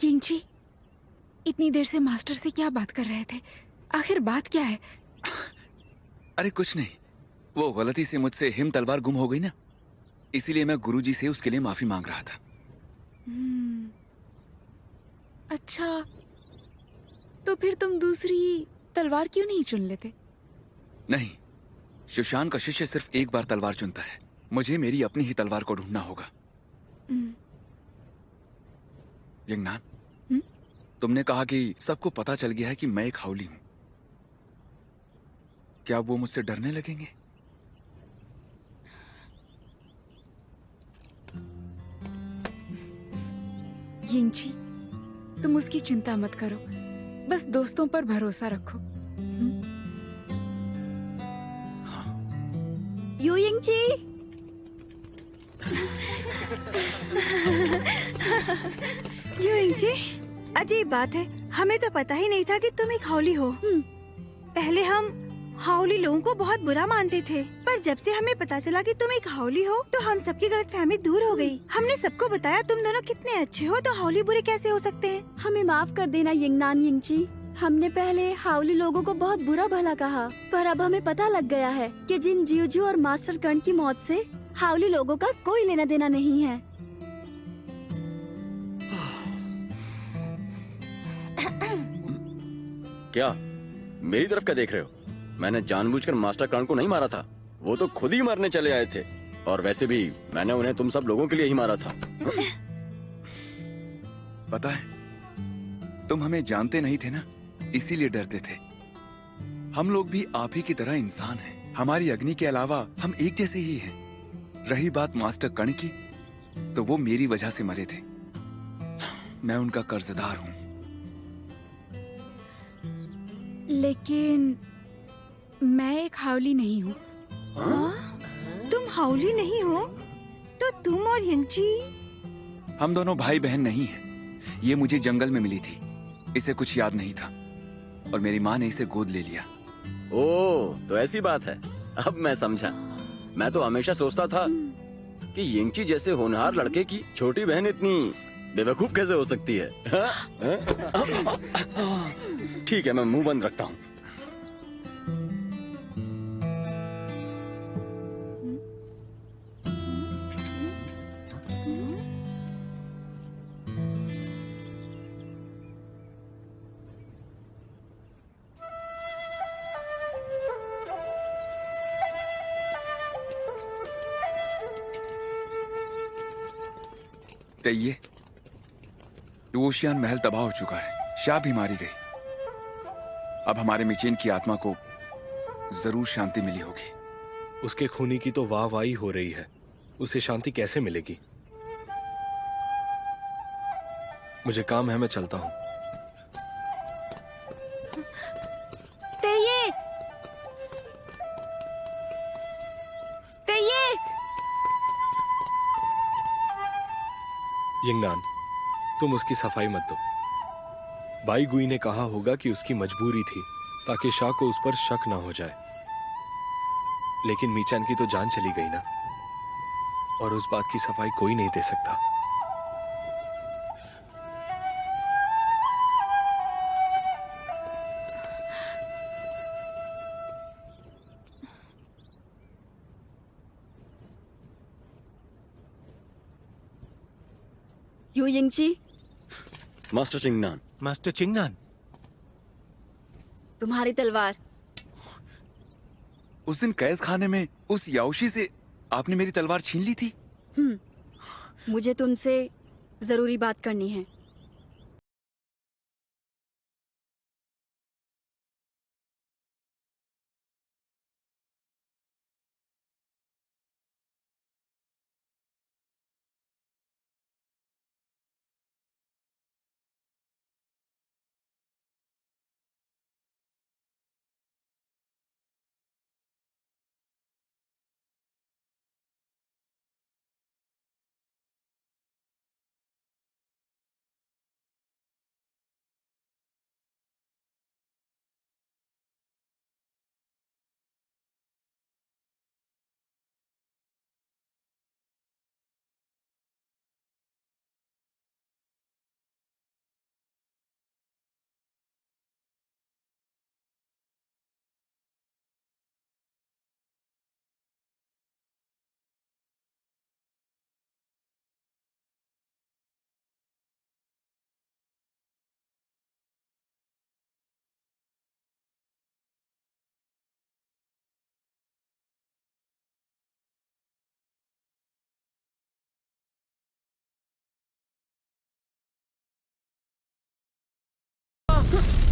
Nyingchi, इतनी देर से master से क्या बात कर रहे थे? आखिर बात क्या है? अरे कुछ नहीं, वो गलती से मुझसे हिम तलवार गुम हो गई ना, इसीलिए मैं गुरुजी से उसके लिए माफी मांग रहा था। अच्छा, तो फिर तुम दूसरी तलवार क्यों नहीं चुन लेते? नहीं, सुशान का शिष्य सिर्फ एक बार तलवार चुनता है। मुझे मेरी अपनी ही तलवार को ढूंढना होगा। यंगनान, तुमने कहा कि सबको पता चल गया है कि मैं एक हाउली हूं। क्या वो मुझसे डरने लगेंगे? यिंगची, तुम उसकी चिंता मत करो, बस दोस्तों पर भरोसा रखो। You Nyingchi. यू यिंगची, अजीब बात है, हमें तो पता ही नहीं था कि तुम एक हाउली हो। पहले हम हाउली लोगों को बहुत बुरा मानते थे, पर जब से हमें पता चला कि तुम एक हाउली हो तो हम सबकी गलतफहमी दूर हो गई। हमने सबको बताया तुम दोनों कितने अच्छे हो, तो हाउली बुरे कैसे हो सकते हैं? हमें माफ कर देना यिंगनान यिंगची। हमने पहले हाउली लोगों को बहुत बुरा भला कहा, पर अब हमें पता लग गया है कि जिन जियोजू और मास्टर कर्ण की मौत से हाउली लोगों का कोई लेना देना नहीं है। क्या मेरी तरफ क्या देख रहे हो? मैंने जानबूझकर मास्टर कर्ण को नहीं मारा था, वो तो खुद ही मारने चले आए थे। और वैसे भी मैंने उन्हें तुम सब लोगों के लिए ही मारा था। पता है, तुम हमें जानते नहीं थे ना, इसीलिए डरते थे। हम लोग भी आप ही की तरह इंसान हैं। हमारी अग्नि के अलावा हम एक जैसे ही हैं। रही बात मास्टर कर्ण की, तो वो मेरी वजह से मरे थे। मैं उनका कर्जदार हूं। लेकिन मैं एक हाउली नहीं हूँ। तुम हाउली नहीं हो? तो तुम और यिंगची? हम दोनों भाई बहन नहीं हैं। ये मुझे जंगल में मिली थी, इसे कुछ याद नहीं था और मेरी माँ ने इसे गोद ले लिया। ओह, तो ऐसी बात है, अब मैं समझा। मैं तो हमेशा सोचता था कि यिंगची जैसे होनहार लड़के की छोटी बहन इतनी बेवकूफ कैसे हो सकती है। ठीक है, मैं मुंह बंद रखता हूँ। ये लुओशियान महल तबाह हो चुका है, शाह भी मारी गई। अब हमारे मिचेन की आत्मा को जरूर शांति मिली होगी। उसके खूनी की तो वाहवाही हो रही है, उसे शांति कैसे मिलेगी? मुझे काम है, मैं चलता हूँ। तेये! तेये! यिंगनान, तुम उसकी सफाई मत दो। बाई गुई ने कहा होगा कि उसकी मजबूरी थी ताकि शाह को उस पर शक ना हो जाए। लेकिन मीचान की तो जान चली गई ना, और उस बात की सफाई कोई नहीं दे सकता। Yu Yingchi, master Chingnan. Master Chingnan, तुम्हारी तलवार। उस दिन कैद खाने में उस याओशी से आपने मेरी तलवार छीन ली थी। मुझे तुमसे जरूरी बात करनी है।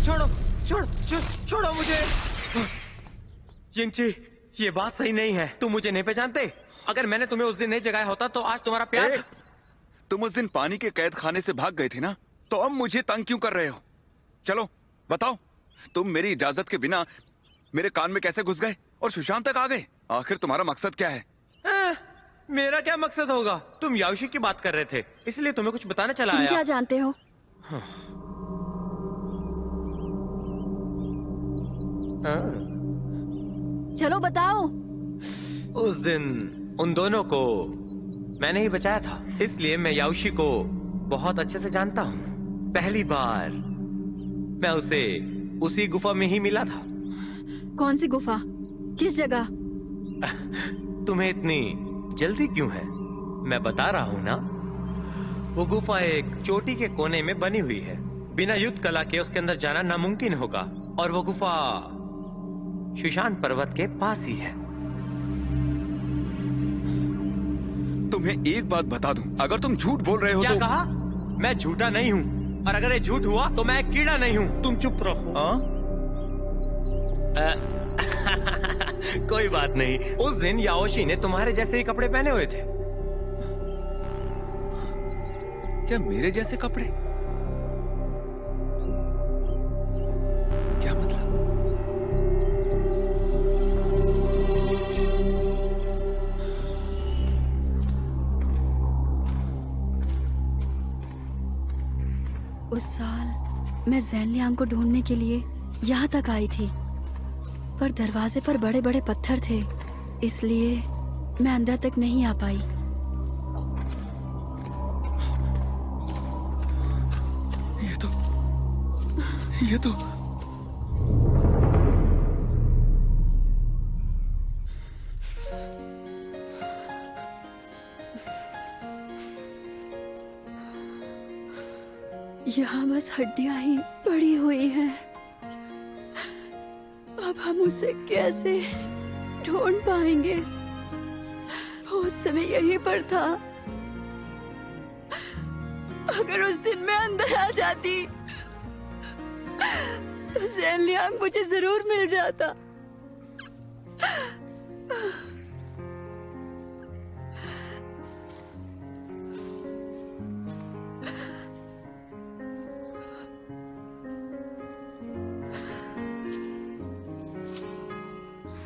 छोड़ो छोड़ो मुझे। यिंगची, ये बात सही नहीं है। तुम मुझे नहीं पहचानते। अगर मैंने तुम्हें उस दिन नहीं जगाया होता तो आज तुम्हारा प्यार। तुम उस दिन पानी के कैद खाने से भाग गए थे ना, तो अब मुझे तंग क्यों कर रहे हो? चलो बताओ, तुम मेरी इजाजत के बिना मेरे कान में कैसे घुस गए और सुशांत तक आ गए? आखिर तुम्हारा मकसद क्या है? मेरा क्या मकसद होगा? तुम याओशी की बात कर रहे थे, इसलिए तुम्हें कुछ बताने चला आया। तुम क्या जानते हो? चलो बताओ। उस दिन उन दोनों को मैंने ही बचाया था, इसलिए मैं याओशी को बहुत अच्छे से जानता हूँ। पहली बार मैं उसे उसी गुफा में ही मिला था। कौन सी गुफा? किस जगह? तुम्हें इतनी जल्दी क्यों है? मैं बता रहा हूँ ना। वो गुफा एक चोटी के कोने में बनी हुई है। बिना युद्ध कला के उसके अंदर जाना नामुमकिन होगा, और वो गुफा सुशांत पर्वत के पास ही है। तुम्हें एक बात बता दूं, अगर तुम झूठ बोल रहे हो क्या तो... कहा? मैं झूठा नहीं हूँ, और अगर ये झूठ हुआ तो मैं एक कीड़ा नहीं हूँ। तुम चुप रहो। कोई बात नहीं। उस दिन याओशी ने तुम्हारे जैसे ही कपड़े पहने हुए थे। क्या मेरे जैसे कपड़े? क्या मतलब? उस साल मैं ज़ेनलियांग को ढूंढने के लिए यहाँ तक आई थी, पर दरवाजे पर बड़े बड़े पत्थर थे, इसलिए मैं अंदर तक नहीं आ पाई। ये तो यहाँ बस हड्डियां ही पड़ी हुई हैं। अब हम उसे कैसे ढूंढ पाएंगे? वो उस समय यहीं पर था। अगर उस दिन मैं अंदर आ जाती तो ज़ेनलियांग मुझे जरूर मिल जाता।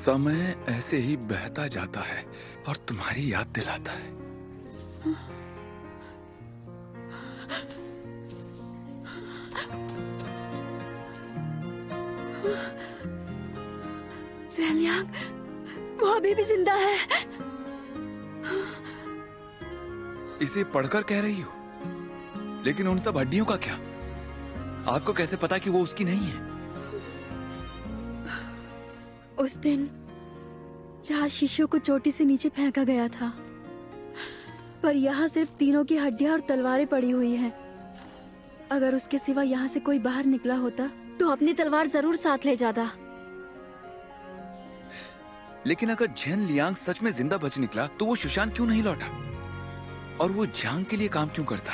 समय ऐसे ही बहता जाता है और तुम्हारी याद दिलाता है। ज़ेनलियांग, वो अभी भी जिंदा है। इसे पढ़कर कह रही हो, लेकिन उन सब हड्डियों का क्या? आपको कैसे पता कि वो उसकी नहीं है? उस दिन 4 शिष्यों को चोटी से नीचे फेंका गया था, पर यहाँ सिर्फ तीनों की हड्डियां और तलवारें पड़ी हुई हैं। अगर उसके सिवा यहाँ से कोई बाहर निकला होता तो अपनी तलवार जरूर साथ ले जाता। लेकिन अगर ज़ेनलियांग सच में जिंदा बच निकला तो वो सुशांत क्यों नहीं लौटा? और वो जांग के लिए काम क्यों करता?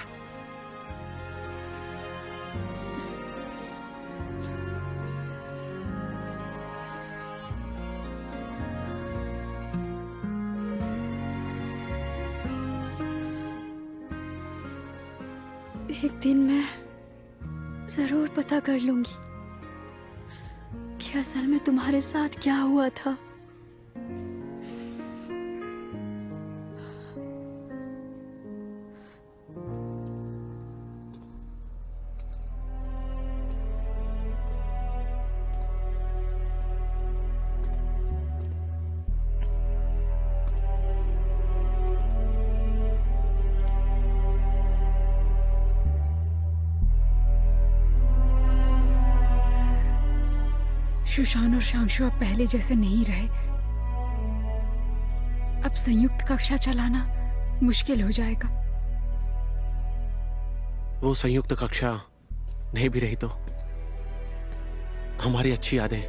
एक दिन मैं जरूर पता कर लूंगी कि असल में तुम्हारे साथ क्या हुआ था। सुशांत और शांशु अब पहले जैसे नहीं रहे। अब संयुक्त कक्षा चलाना मुश्किल हो जाएगा। वो संयुक्त कक्षा नहीं भी रही तो हमारी अच्छी यादें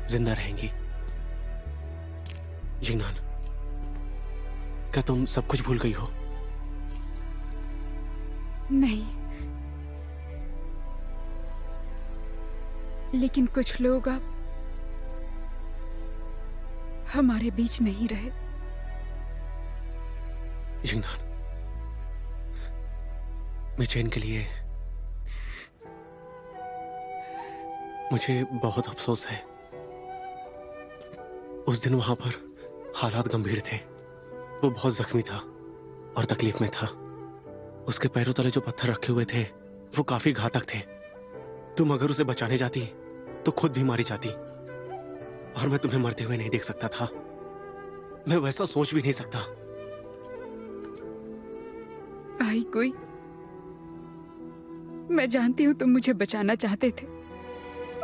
जिंदा रहेंगी। जिंगनान, क्या तुम सब कुछ भूल गई हो? नहीं, लेकिन कुछ लोग अब हमारे बीच नहीं रहे। यिंगनान, मिचेन के लिए मुझे बहुत अफसोस है। उस दिन वहां पर हालात गंभीर थे। वो बहुत जख्मी था और तकलीफ में था। उसके पैरों तले जो पत्थर रखे हुए थे वो काफी घातक थे। तुम अगर उसे बचाने जाती तो खुद भी मारी जाती, और मैं तुम्हें मरते हुए नहीं देख सकता था। मैं वैसा सोच भी नहीं सकता। भाई कोई, मैं जानती हूँ तुम मुझे बचाना चाहते थे,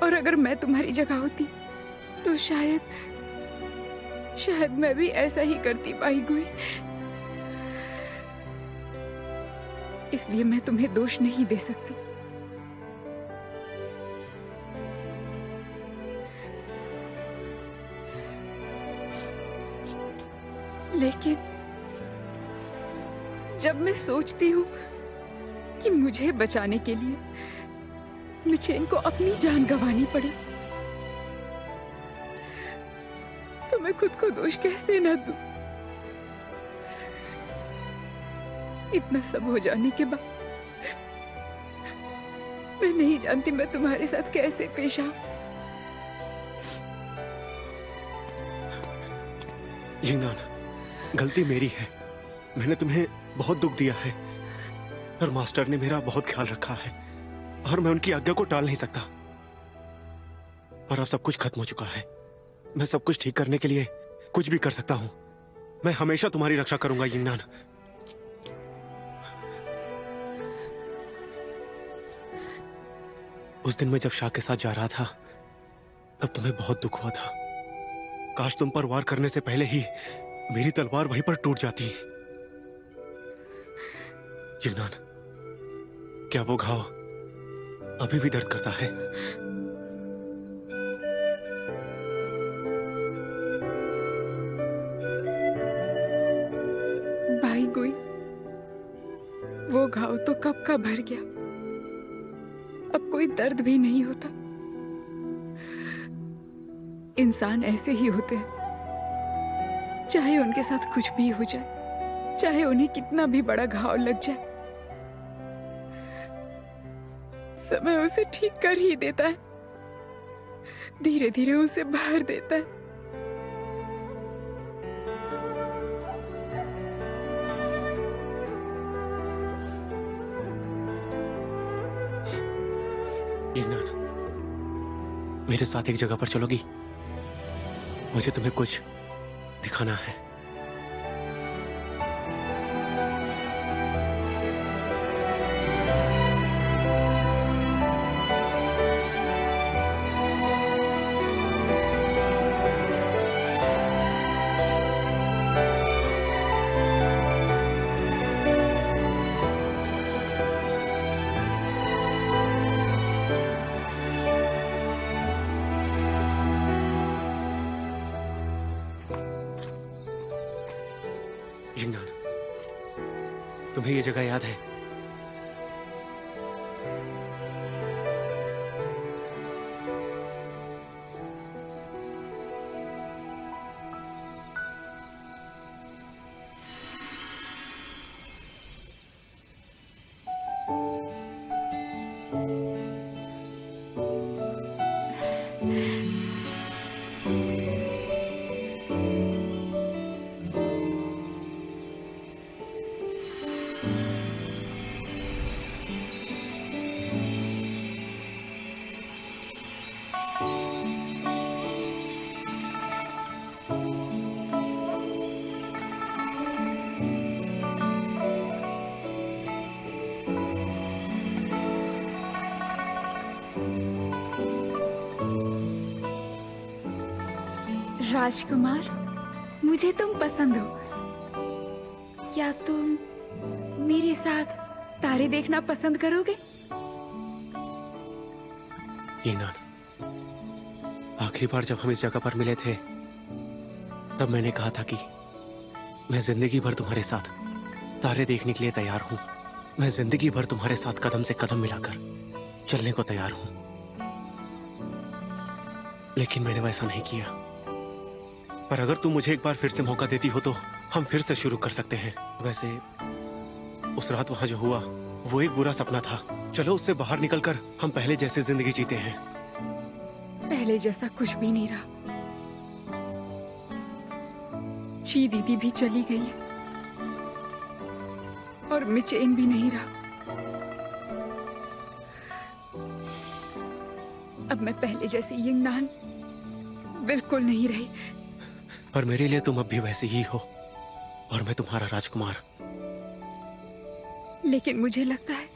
और अगर मैं तुम्हारी जगह होती तो शायद मैं भी ऐसा ही करती भाई कोई। इसलिए मैं तुम्हें दोष नहीं दे सकती। लेकिन जब मैं सोचती हूँ कि मुझे बचाने के लिए मिचेन को अपनी जान गंवानी पड़ी, तो मैं खुद को दोष कैसे न दूं। इतना सब हो जाने के बाद मैं नहीं जानती मैं तुम्हारे साथ कैसे पेश आऊं। यिंगनान, गलती मेरी है। मैंने तुम्हें बहुत दुख दिया है, और मास्टर ने मेरा बहुत ख्याल रखा है, और मैं उनकी आज्ञा को टाल नहीं सकता। पर अब सब कुछ खत्म हो चुका है। मैं सब कुछ ठीक करने के लिए कुछ भी कर सकता हूं। मैं हमेशा तुम्हारी रक्षा करूंगा यिंगनान। उस दिन मैं जब शाह के साथ जा रहा था तब तुम्हें बहुत दुख हुआ था। काश तुम पर वार करने से पहले ही मेरी तलवार वहीं पर टूट जाती। यिंगनान, क्या वो घाव अभी भी दर्द करता है? भाई कोई, वो घाव तो कब का भर गया। अब कोई दर्द भी नहीं होता। इंसान ऐसे ही होते हैं, चाहे उनके साथ कुछ भी हो जाए, चाहे उन्हें कितना भी बड़ा घाव लग जाए, समय उसे ठीक कर ही देता है, धीरे धीरे उसे भर देता है। यिंगनान, मेरे साथ एक जगह पर चलोगी? मुझे तुम्हें कुछ दिखाना है। यिंगनान, तुम्हें ये जगह याद है? राजकुमार, मुझे तुम पसंद हो। क्या तुम मेरे साथ तारे देखना पसंद करोगे? यिंगनान, आखिरी बार जब हम इस जगह पर मिले थे तब मैंने कहा था कि मैं जिंदगी भर तुम्हारे साथ तारे देखने के लिए तैयार हूं। मैं जिंदगी भर तुम्हारे साथ कदम से कदम मिलाकर चलने को तैयार हूं। लेकिन मैंने वैसा नहीं किया। पर अगर तुम मुझे एक बार फिर से मौका देती हो तो हम फिर से शुरू कर सकते हैं। वैसे उस रात वहां जो हुआ वो एक बुरा सपना था। चलो उससे बाहर निकलकर हम पहले जैसे जिंदगी जीते हैं। पहले जैसा कुछ भी नहीं रहा। ची दीदी भी चली गई है और मिचेन भी नहीं रहा। अब मैं पहले जैसी यिंगनान बिल्कुल नहीं रही। पर मेरे लिए तुम अब भी वैसे ही हो और मैं तुम्हारा राजकुमार। लेकिन मुझे लगता है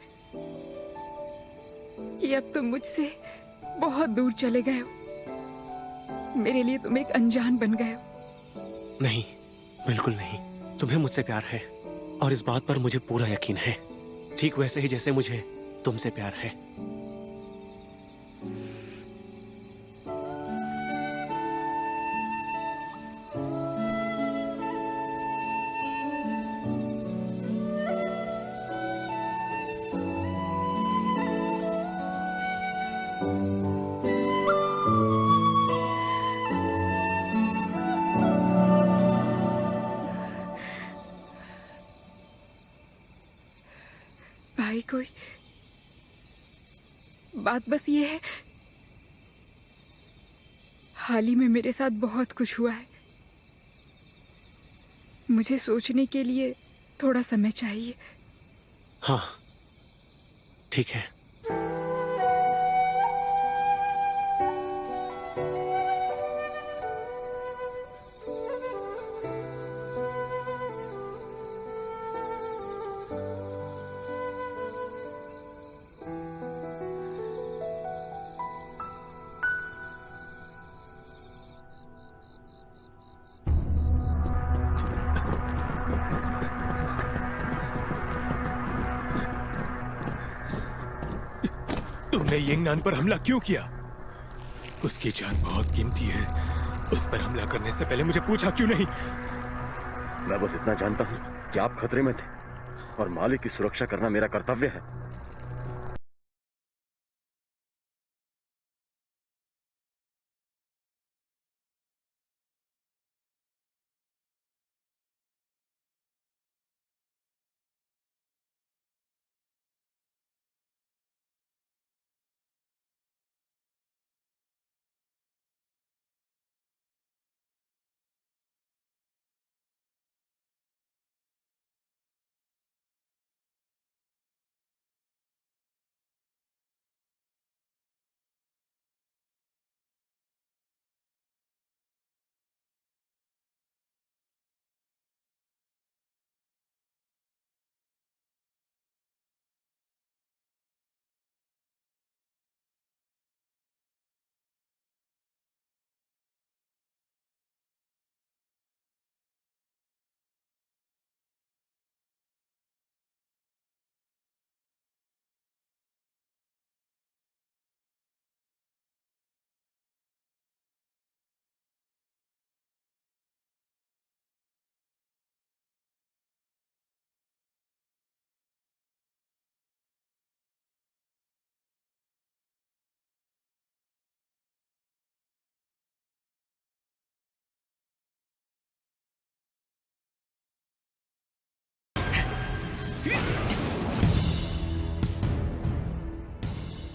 कि अब तुम मुझसे बहुत दूर चले गए हो। मेरे लिए तुम एक अनजान बन गए हो। नहीं, बिल्कुल नहीं। तुम्हें मुझसे प्यार है और इस बात पर मुझे पूरा यकीन है, ठीक वैसे ही जैसे मुझे तुमसे प्यार है। भाई कोई बात बस ये है, हाल ही में मेरे साथ बहुत कुछ हुआ है। मुझे सोचने के लिए थोड़ा समय चाहिए। हाँ, ठीक है। तुमने यिंगनान पर हमला क्यों किया? उसकी जान बहुत कीमती है। उस पर हमला करने से पहले मुझे पूछा क्यों नहीं? मैं बस इतना जानता हूँ कि आप खतरे में थे और मालिक की सुरक्षा करना मेरा कर्तव्य है।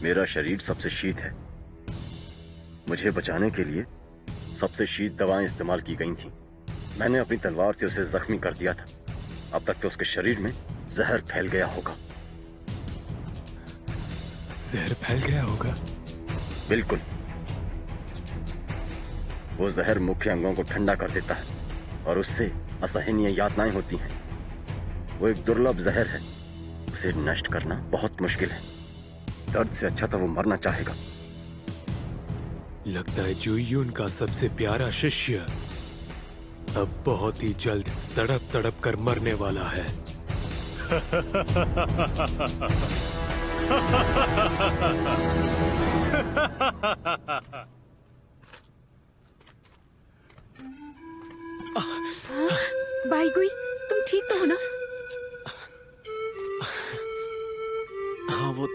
मेरा शरीर सबसे शीत है। मुझे बचाने के लिए सबसे शीत दवाएं इस्तेमाल की गई थीं। मैंने अपनी तलवार से उसे जख्मी कर दिया था। अब तक तो उसके शरीर में जहर फैल गया होगा। जहर फैल गया होगा? बिल्कुल। वो जहर मुख्य अंगों को ठंडा कर देता है और उससे असहनीय यातनाएं होती हैं। वो एक दुर्लभ जहर है। उसे नष्ट करना बहुत मुश्किल है। दर्द से अच्छा तो वो मरना चाहेगा। लगता है जुयून का सबसे प्यारा शिष्य अब बहुत ही जल्द तड़प तड़प कर मरने वाला है। बाईगुई, तुम ठीक तो हो ना? हाँ, वो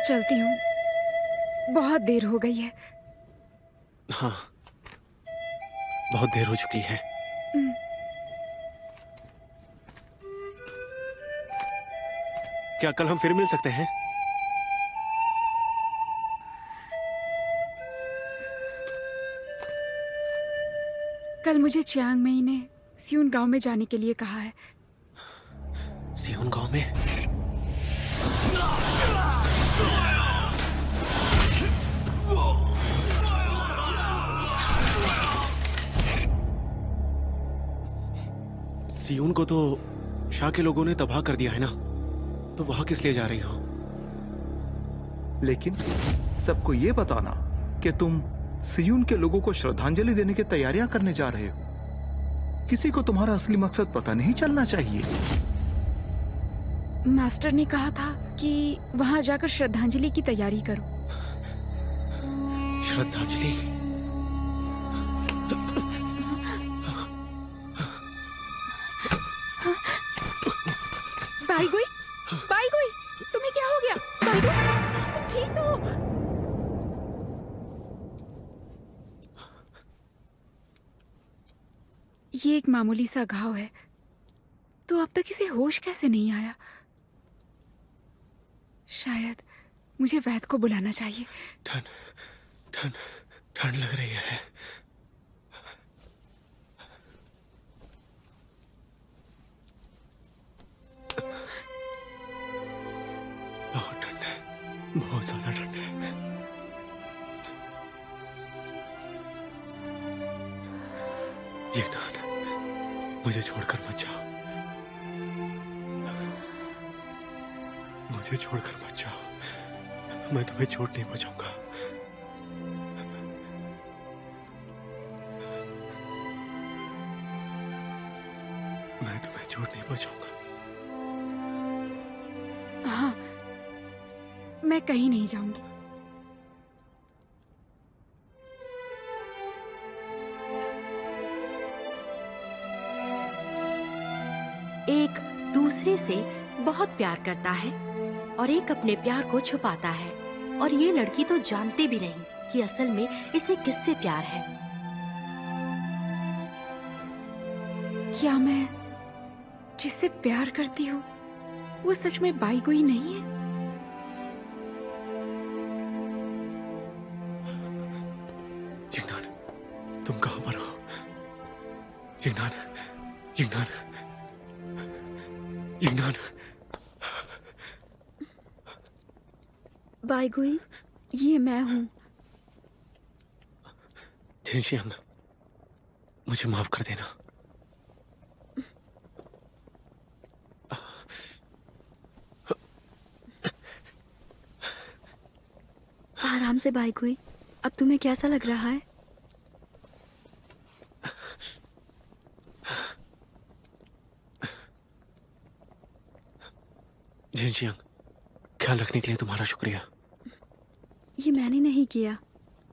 चलती हूँ, बहुत देर हो गई है। हाँ, बहुत देर हो चुकी है। क्या कल हम फिर मिल सकते हैं? कल मुझे चियांग मेई ने सियून गांव में जाने के लिए कहा है। सियोन गांव में? सियोन को तो शाह के लोगों ने तबाह कर दिया है ना, तो वहां किस लिए जा रही हो? लेकिन सबको ये बताना कि तुम सियून के लोगों को श्रद्धांजलि देने की तैयारियां करने जा रहे हो। किसी को तुम्हारा असली मकसद पता नहीं चलना चाहिए। मास्टर ने कहा था कि वहां जाकर श्रद्धांजलि की तैयारी करो। श्रद्धांजलि? बाईगुई, बाईगुई, तुम्हें क्या हो गया? बाईगुई, तुम ठीक तो हो? ये एक मामूली सा घाव है, तो अब तक इसे होश कैसे नहीं आया? शायद मुझे वैद्य को बुलाना चाहिए। ठंड ठंड ठंड लग रही है। बहुत ठंड है, बहुत ज्यादा ठंड है। ये नान, मुझे छोड़कर मत जाओ। मुझे छोड़कर मत जाओ, मैं तुम्हें चोट नहीं पहुंचाऊंगा। मैं तुम्हें चोट नहीं पहुंचाऊंगा। हाँ, मैं कहीं नहीं जाऊंगी। एक दूसरे से बहुत प्यार करता है और एक अपने प्यार को छुपाता है, और ये लड़की तो जानती भी नहीं कि असल में इसे किससे प्यार है। क्या मैं जिससे प्यार करती हूँ वो सच में बाईगुई नहीं है? जिंगनान, तुम कहां पर हो? Jingnan, Jingnan, Jingnan. बाईगुई, ये मैं हूँ। झेनशियांग, मुझे माफ कर देना। आराम से बाईगुई, अब तुम्हें कैसा लग रहा है? झेनशियांग, ख्याल रखने के लिए तुम्हारा शुक्रिया। ये मैंने नहीं किया,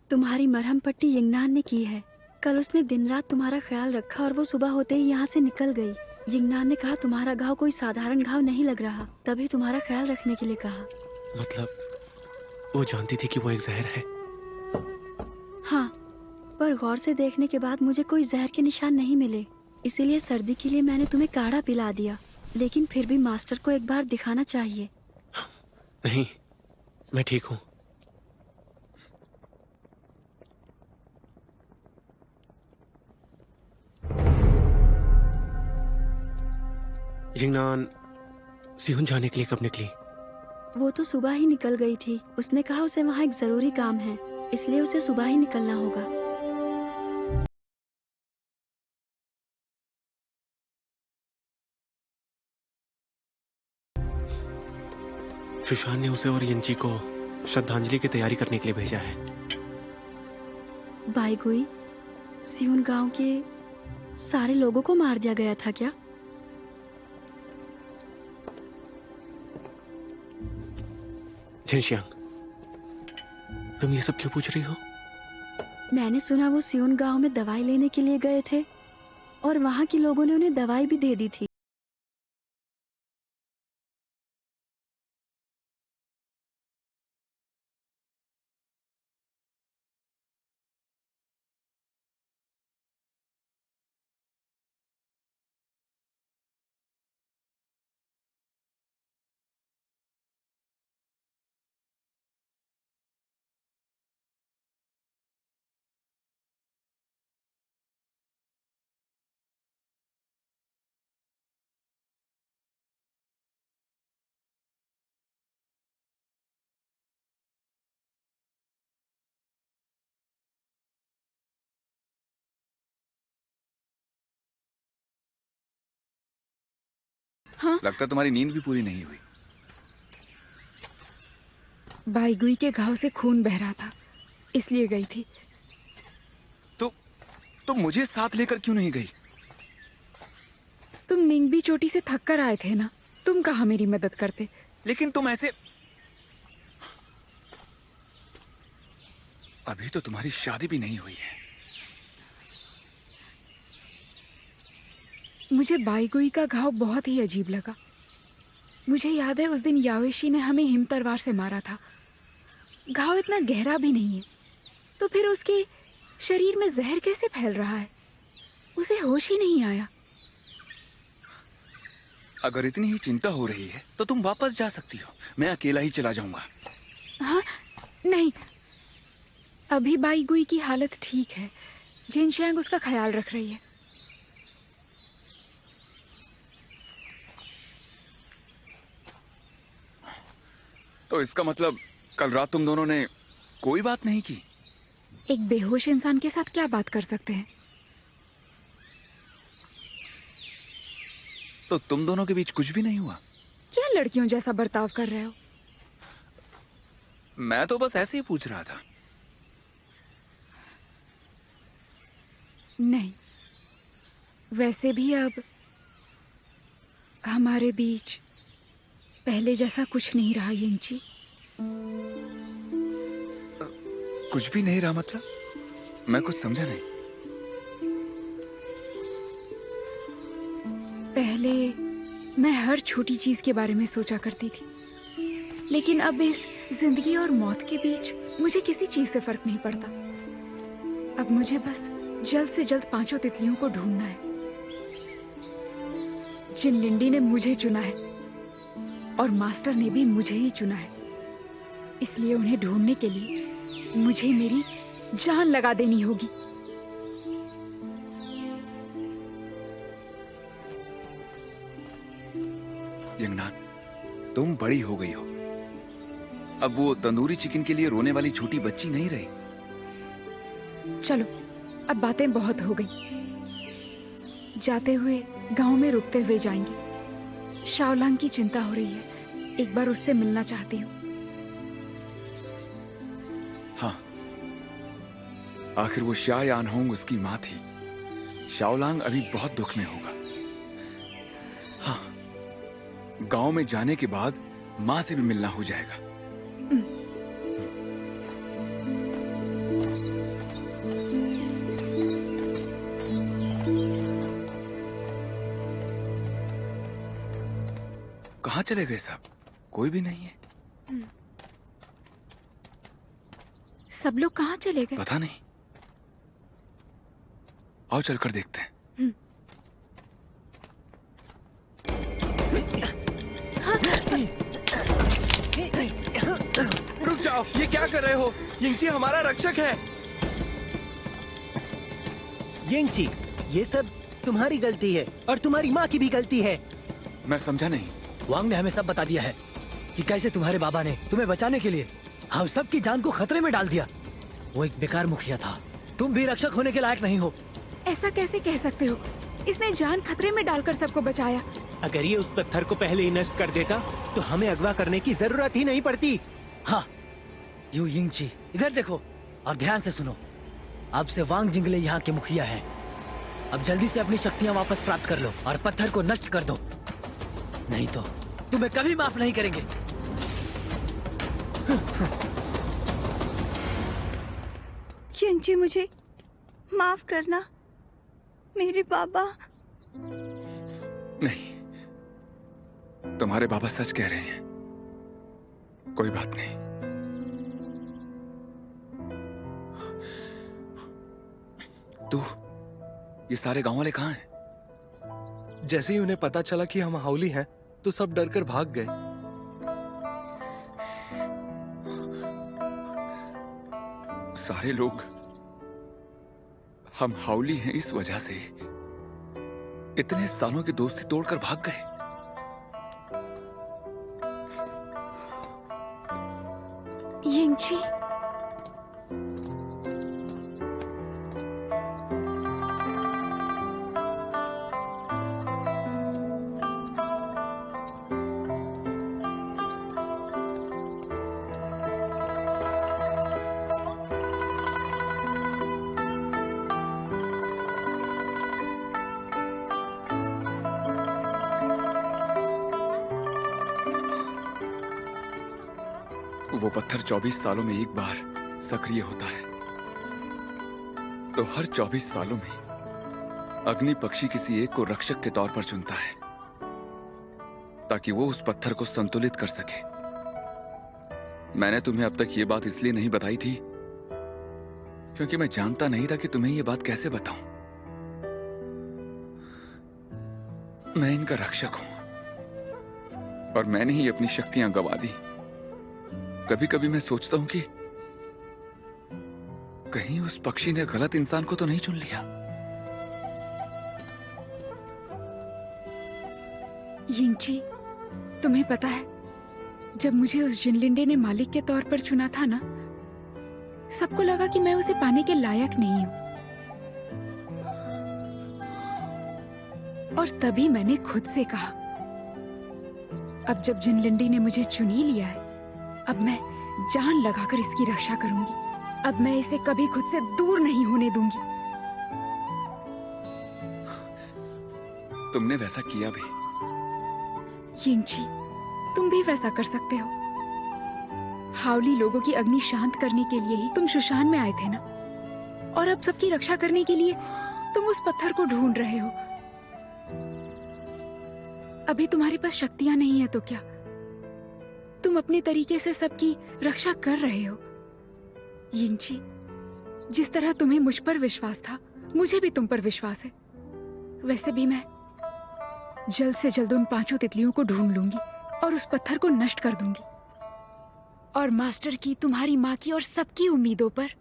तुम्हारी मरहम पट्टी यिंगनान ने की है। कल उसने दिन रात तुम्हारा ख्याल रखा और वो सुबह होते ही यहाँ से निकल गई। यिंगनान ने कहा तुम्हारा घाव कोई साधारण घाव नहीं लग रहा, तभी तुम्हारा ख्याल रखने के लिए कहा। मतलब वो जानती थी कि वो एक जहर है? हाँ, पर गौर से देखने के बाद मुझे कोई जहर के निशान नहीं मिले, इसीलिए सर्दी के लिए मैंने तुम्हें काढ़ा पिला दिया। लेकिन फिर भी मास्टर को एक बार दिखाना चाहिए। नहीं, मैं ठीक हूँ। यिंगनान सिहुन जाने के लिए कब निकली? वो तो सुबह ही निकल गई थी। उसने कहा उसे वहाँ एक जरूरी काम है, इसलिए उसे सुबह ही निकलना होगा। सुशांत ने उसे और यंची को श्रद्धांजलि की तैयारी करने के लिए भेजा है। बाईगुई, सिहुन गांव के सारे लोगों को मार दिया गया था क्या? झेनशियांग, तुम ये सब क्यों पूछ रही हो? मैंने सुना वो सिहुन गांव में दवाई लेने के लिए गए थे और वहाँ के लोगों ने उन्हें दवाई भी दे दी थी। हाँ? लगता तुम्हारी नींद भी पूरी नहीं हुई। बाईगुई के घाव से खून बह रहा था, इसलिए गई थी। तो मुझे साथ लेकर क्यों नहीं गई? तुम निंगबी चोटी से थक कर आए थे ना, तुम कहाँ मेरी मदद करते। लेकिन तुम ऐसे, अभी तो तुम्हारी शादी भी नहीं हुई है। मुझे बाईगुई का घाव बहुत ही अजीब लगा। मुझे याद है उस दिन यावेशी ने हमें हिम तलवार से मारा था। घाव इतना गहरा भी नहीं है, तो फिर उसके शरीर में जहर कैसे फैल रहा है? उसे होश ही नहीं आया। अगर इतनी ही चिंता हो रही है तो तुम वापस जा सकती हो, मैं अकेला ही चला जाऊंगा। हाँ, नहीं, अभी बाईगुई की हालत ठीक है। जिनशैंग उसका ख्याल रख रही है। तो इसका मतलब कल रात तुम दोनों ने कोई बात नहीं की? एक बेहोश इंसान के साथ क्या बात कर सकते हैं? तो तुम दोनों के बीच कुछ भी नहीं हुआ? क्या लड़कियों जैसा बर्ताव कर रहे हो? मैं तो बस ऐसे ही पूछ रहा था। नहीं, वैसे भी अब हमारे बीच पहले जैसा कुछ नहीं रहा यिंगची। कुछ भी नहीं रहा मतलब? मैं कुछ समझा नहीं। पहले मैं हर छोटी चीज के बारे में सोचा करती थी, लेकिन अब इस जिंदगी और मौत के बीच मुझे किसी चीज से फर्क नहीं पड़ता। अब मुझे बस जल्द से जल्द 5 तितलियों को ढूंढना है। जिन लिंडी ने मुझे चुना है और मास्टर ने भी मुझे ही चुना है, इसलिए उन्हें ढूंढने के लिए मुझे मेरी जान लगा देनी होगी। यंगनान, तुम बड़ी हो गई हो। अब वो तंदूरी चिकन के लिए रोने वाली छोटी बच्ची नहीं रही। चलो, अब बातें बहुत हो गई। जाते हुए गांव में रुकते हुए जाएंगे। शाओलांग की चिंता हो रही है, एक बार उससे मिलना चाहती हूँ। हाँ, आखिर वो शा यानहोंग उसकी माँ थी। शाओलांग अभी बहुत दुख में होगा। हाँ, गांव में जाने के बाद माँ से भी मिलना हो जाएगा। कहाँ चले गए साहब? कोई भी नहीं है। सब लोग कहाँ चले गए? पता नहीं। आओ चलकर देखते हैं। रुक जाओ, ये क्या कर रहे हो? यिंगची हमारा रक्षक है। यिंगची, ये सब तुम्हारी गलती है और तुम्हारी माँ की भी गलती है। मैं समझा नहीं। वांग ने हमें सब बता दिया है कि कैसे तुम्हारे बाबा ने तुम्हें बचाने के लिए हम सब की जान को खतरे में डाल दिया। वो एक बेकार मुखिया था। तुम भी रक्षक होने के लायक नहीं हो। ऐसा कैसे कह सकते हो? इसने जान खतरे में डालकर सबको बचाया। अगर ये उस पत्थर को पहले ही नष्ट कर देता तो हमें अगवा करने की जरूरत ही नहीं पड़ती। हाँ, यू यिंगची, इधर देखो और ध्यान से सुनो। अब से वांग जिंगले यहाँ के मुखिया हैं। अब जल्दी से अपनी शक्तियाँ वापस प्राप्त कर लो और पत्थर को नष्ट कर दो, नहीं तो तुम्हें कभी माफ नहीं करेंगे। यिंगची, मुझे माफ करना। मेरे बाबा। नहीं, तुम्हारे बाबा सच कह रहे हैं। कोई बात नहीं। तू, ये सारे गांव वाले कहाँ हैं? जैसे ही उन्हें पता चला कि हम हाउली हैं, तो सब डरकर भाग गए। सारे लोग हम हाउली हैं इस वजह से इतने सालों की दोस्ती तोड़कर भाग गए। यिंगची, वो पत्थर 24 सालों में एक बार सक्रिय होता है, तो हर 24 सालों में अग्नि पक्षी किसी एक को रक्षक के तौर पर चुनता है ताकि वो उस पत्थर को संतुलित कर सके। मैंने तुम्हें अब तक ये बात इसलिए नहीं बताई थी क्योंकि मैं जानता नहीं था कि तुम्हें ये बात कैसे बताऊं। मैं इनका रक्षक हूं और मैंने ही अपनी शक्तियां गंवा दी। कभी कभी मैं सोचता हूं कि कहीं उस पक्षी ने गलत इंसान को तो नहीं चुन लिया। यिंगची, तुम्हें पता है, जब मुझे उस जिनलिंडे ने मालिक के तौर पर चुना था ना, सबको लगा कि मैं उसे पाने के लायक नहीं हूं। और तभी मैंने खुद से कहा, अब जब जिनलिंडी ने मुझे चुन ही लिया है, अब मैं जान लगाकर इसकी रक्षा करूंगी। अब मैं इसे कभी खुद से दूर नहीं होने दूंगी। तुमने वैसा किया भी। यिंगची, तुम भी वैसा कर सकते हो। हावली लोगों की अग्नि शांत करने के लिए ही तुम शुशान में आए थे ना, और अब सबकी रक्षा करने के लिए तुम उस पत्थर को ढूंढ रहे हो। अभी तुम्हारे पास शक्तियां नहीं है तो क्या, तुम अपने तरीके से सबकी रक्षा कर रहे हो। यिंगची, जिस तरह तुम्हें मुझ पर विश्वास था, मुझे भी तुम पर विश्वास है। वैसे भी मैं जल्द से जल्द उन 5 तितलियों को ढूंढ लूंगी और उस पत्थर को नष्ट कर दूंगी। और मास्टर की, तुम्हारी माँ की और सबकी उम्मीदों पर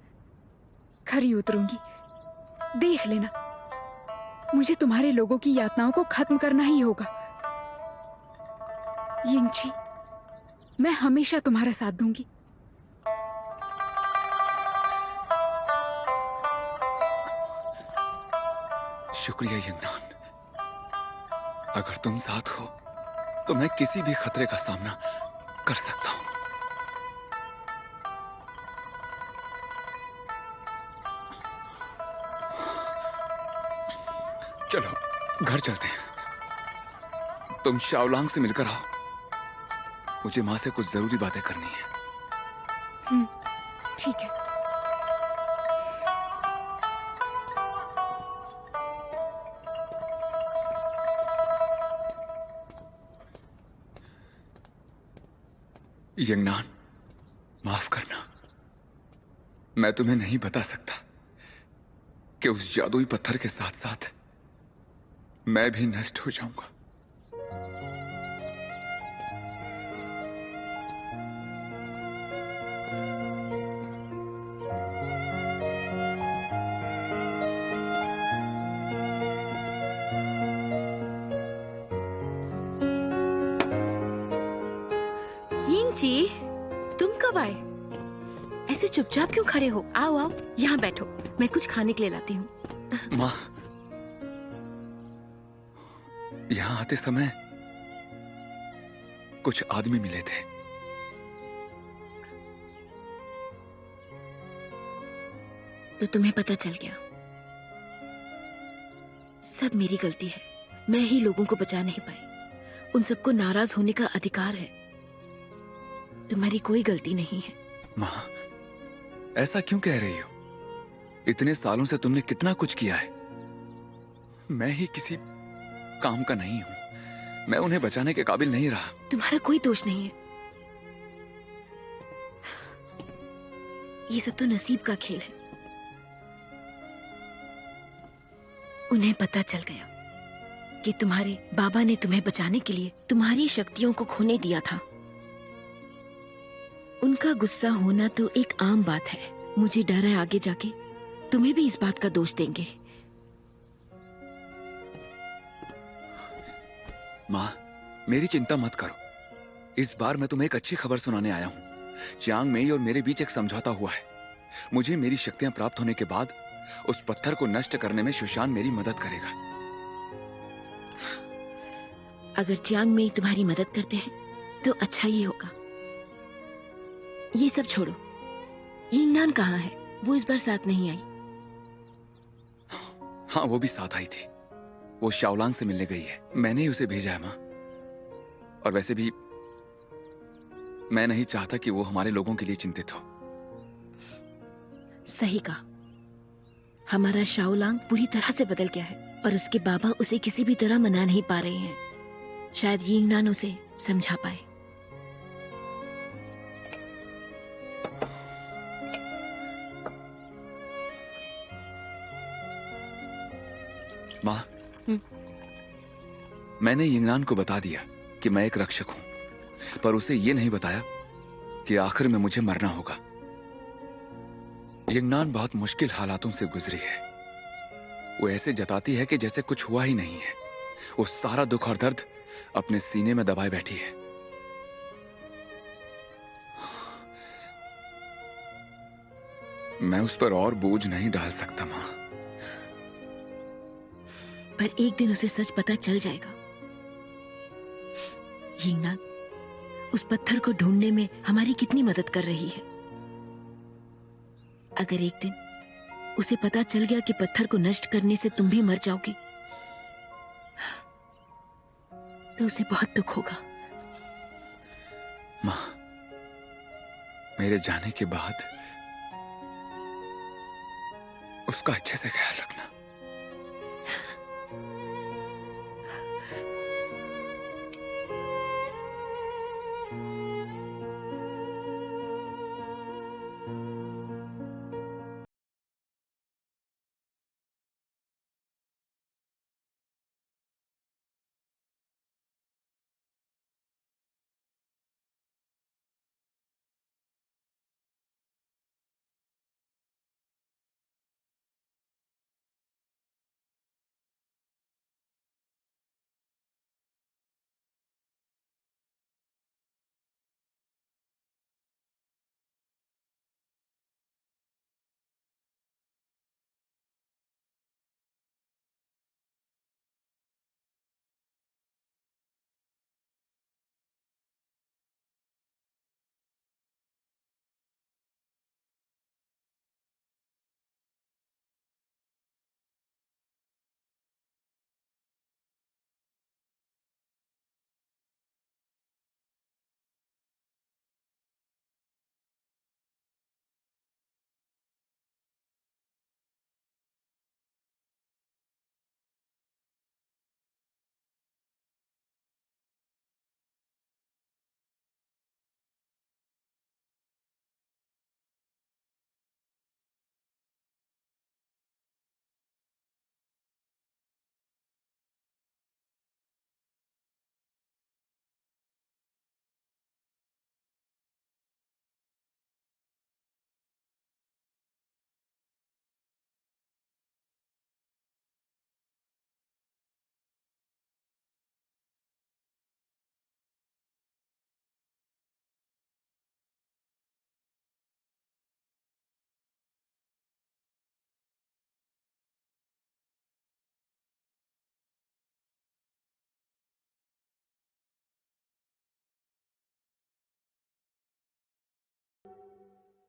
खरी उतरूंगी। देख लेना, मुझे तुम्हारे लोगों की यातनाओं को खत्म करना ही होगा। यिंगची, मैं हमेशा तुम्हारा साथ दूंगी। शुक्रिया यंगनान। अगर तुम साथ हो तो मैं किसी भी खतरे का सामना कर सकता हूं। चलो घर चलते हैं। तुम शाओलांग से मिलकर आओ, मुझे मां से कुछ जरूरी बातें करनी है। ठीक है। यंगनान, माफ करना, मैं तुम्हें नहीं बता सकता कि उस जादुई पत्थर के साथ साथ मैं भी नष्ट हो जाऊंगा। यिंगची, तुम कब आए? ऐसे चुपचाप क्यों खड़े हो? आओ आओ, यहाँ बैठो, मैं कुछ खाने के लिए लाती हूँ। माँ, यहाँ आते समय कुछ आदमी मिले थे। तो तुम्हें पता चल गया? सब मेरी गलती है, मैं ही लोगों को बचा नहीं पाई। उन सबको नाराज होने का अधिकार है, तुम्हारी कोई गलती नहीं है। माँ, ऐसा क्यों कह रही हो? इतने सालों से तुमने कितना कुछ किया है। मैं ही किसी काम का नहीं हूं। मैं उन्हें बचाने के काबिल नहीं रहा। तुम्हारा कोई दोष नहीं है, ये सब तो नसीब का खेल है। उन्हें पता चल गया कि तुम्हारे बाबा ने तुम्हें बचाने के लिए तुम्हारी शक्तियों को खोने दिया था। उनका गुस्सा होना तो एक आम बात है। मुझे डर है आगे जाके तुम्हें भी इस बात का दोष देंगे। माँ, मेरी चिंता मत करो। इस बार मैं तुम्हें एक अच्छी खबर सुनाने आया हूँ। चियांग मेई और मेरे बीच एक समझौता हुआ है। मुझे मेरी शक्तियां प्राप्त होने के बाद उस पत्थर को नष्ट करने में शुशान मेरी मदद करेगा। अगर चियांग मेई तुम्हारी मदद करते हैं तो अच्छा ही होगा। ये सब छोड़ो, यिंगनान कहाँ है? वो इस बार साथ नहीं आई। हाँ, वो भी साथ आई थी। वो शाओलांग से मिलने गई है। मैंने ही उसे भेजा है माँ। और वैसे भी मैं नहीं चाहता कि वो हमारे लोगों के लिए चिंतित हो। सही कहा। हमारा शाओलांग पूरी तरह से बदल गया है और उसके बाबा उसे किसी भी तरह मना नहीं पा रहे हैं। शायद यिंगनान उसे समझा पाए। माँ, मैंने यिंगनान को बता दिया कि मैं एक रक्षक हूं, पर उसे ये नहीं बताया कि आखिर में मुझे मरना होगा। यिंगनान बहुत मुश्किल हालातों से गुजरी है। वो ऐसे जताती है कि जैसे कुछ हुआ ही नहीं है। वो सारा दुख और दर्द अपने सीने में दबाए बैठी है। मैं उस पर और बोझ नहीं डाल सकता माँ। पर एक दिन उसे सच पता चल जाएगा। यिंगनान उस पत्थर को ढूंढने में हमारी कितनी मदद कर रही है। अगर एक दिन उसे पता चल गया कि पत्थर को नष्ट करने से तुम भी मर जाओगे, तो उसे बहुत दुख होगा। माँ, मेरे जाने के बाद उसका अच्छे से ख्याल रखना।